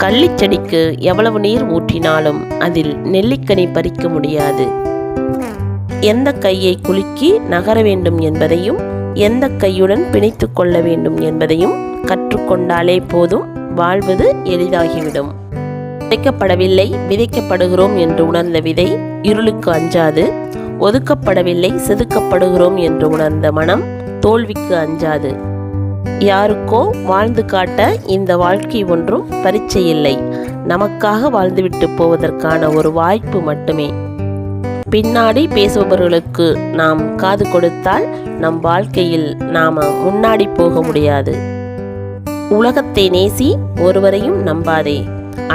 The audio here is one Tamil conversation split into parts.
கள்ளிச்செடிக்கு எவ்வளவு நீர் ஊற்றினாலும் அதில் நெல்லிக்கனி பறிக்க முடியாது. எந்த கையை குலுக்கி நகர வேண்டும் என்பதையும் எந்த கையுடன் பிணைத்து கொள்ள வேண்டும் என்பதையும் கற்றுக்கொண்டாலே போதும், வாழ்வது எளிதாகிவிடும். விதைக்கப்படவில்லை, விதைக்கப்படுகிறோம் என்று உணர்ந்த விதை இருளுக்கு அஞ்சாது. ஒதுக்கப்படவில்லை, செதுக்கப்படுகிறோம் என்று உணர்ந்த மனம் தோல்விக்கு அஞ்சாது. யாருக்கோ வாழ்ந்து காட்ட இந்த வாழ்க்கை ஒன்றும் பரீட்சை இல்லை, நமக்காக வாழ்ந்துவிட்டு போவதற்கான ஒரு வாய்ப்பு மட்டுமே. பின்னாடி பேசுபவர்களுக்கு நாம் காது கொடுத்தால் நம் வாழ்க்கையில் நாம முன்னாடி போக முடியாது. உலகத்தை நேசி, ஒருவரையும் நம்பாதே.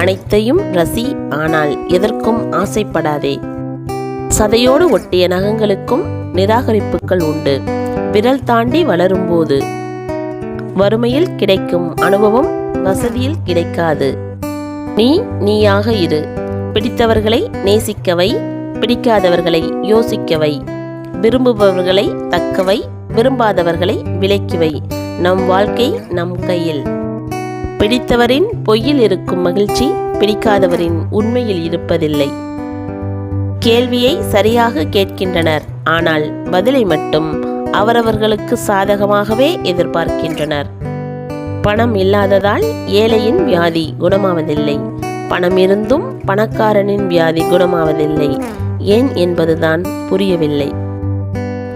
அனைத்தையும் ரசி, ஆனால் எதற்கும் ஆசைப்படாதே. சதையோடு ஒட்டிய நகங்களுக்கும் நிராகரிப்புகள் உண்டு. விரல் தாண்டி வளரும்போது வறுமையில் கிடைக்கும் அனுபவம் வசதியில் கிடைக்காது. நீயாக இரு. பிடித்தவர்களை நேசிக்கவை, பிடிக்காதவர்களை யோசிக்கவை. விரும்புபவர்களை தக்கவை, விரும்பாதவர்களை விலக்கிவை. நம் வாழ்க்கை நம் கையில். பிடித்தவரின் பொய்யில் இருக்கும் மகிழ்ச்சி பிடிக்காதவரின் உண்மையில் இருப்பதில்லை. கேள்வியை சரியாக கேட்கின்றனர், ஆனால் பதிலை மட்டும் அவரவர்களுக்கு சாதகமாகவே எதிர்பார்க்கின்றனர். பணம் இல்லாததால் ஏழையின் வியாதி குணமாவதில்லை. பணம் இருந்தும் பணக்காரனின் வியாதி குணமாவதில்லை. ஏன் என்பதுதான் புரியவில்லை.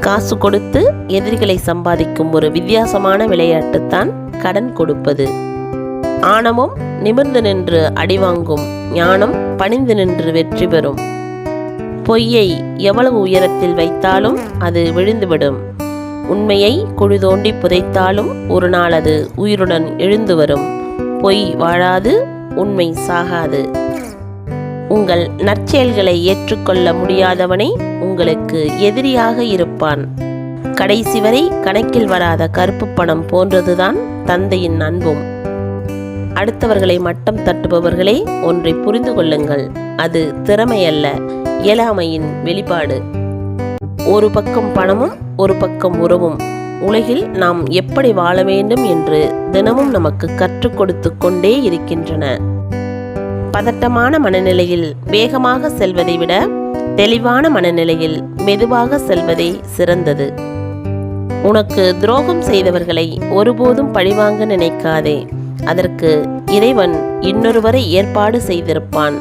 காசு கொடுத்து எதிரிகளை சம்பாதிக்கும் ஒரு வித்தியாசமான விளையாட்டுத்தான் கடன் கொடுப்பது. ஆணவம் நிமிர்ந்து நின்று அடிவாங்கும், ஞானம் பணிந்து நின்று வெற்றி பெறும். பொய்யை எவ்வளவு உயரத்தில் வைத்தாலும் அது விழுந்துவிடும். உண்மையை குழி தோண்டி புதைத்தாலும் ஒரு நாள் அது உயிருடன் எழுந்து வரும். பொய் வாழாது, உண்மை சாகாது. உங்கள் நற்செயல்களை ஏற்றுக்கொள்ள முடியாதவனே உங்களுக்கு எதிரியாக இருப்பான். கடைசி வரை கணக்கில் வராத கருப்பு பணம் போன்றதுதான் தந்தையின் அன்பும். அடுத்தவர்களை மட்டம் தட்டுபவர்களே, ஒன்றை புரிந்து கொள்ளுங்கள், அது திறமையல்ல, இயலாமையின் வெளிப்பாடு. ஒரு பக்கம் பணமும் ஒரு பக்கம் உறவும் உலகில் நாம் எப்படி வாழ வேண்டும் என்று தினமும் நமக்கு கற்றுக் கொடுத்து கொண்டே இருக்கின்றன. பதட்டமான மனநிலையில் வேகமாக செல்வதை விட தெளிவான மனநிலையில் மெதுவாக செல்வதே சிறந்தது. உனக்கு துரோகம் செய்தவர்களை ஒருபோதும் பழிவாங்க நினைக்காதே. அதற்கு இறைவன் இன்னொருவரை ஏற்பாடு செய்திருப்பான்.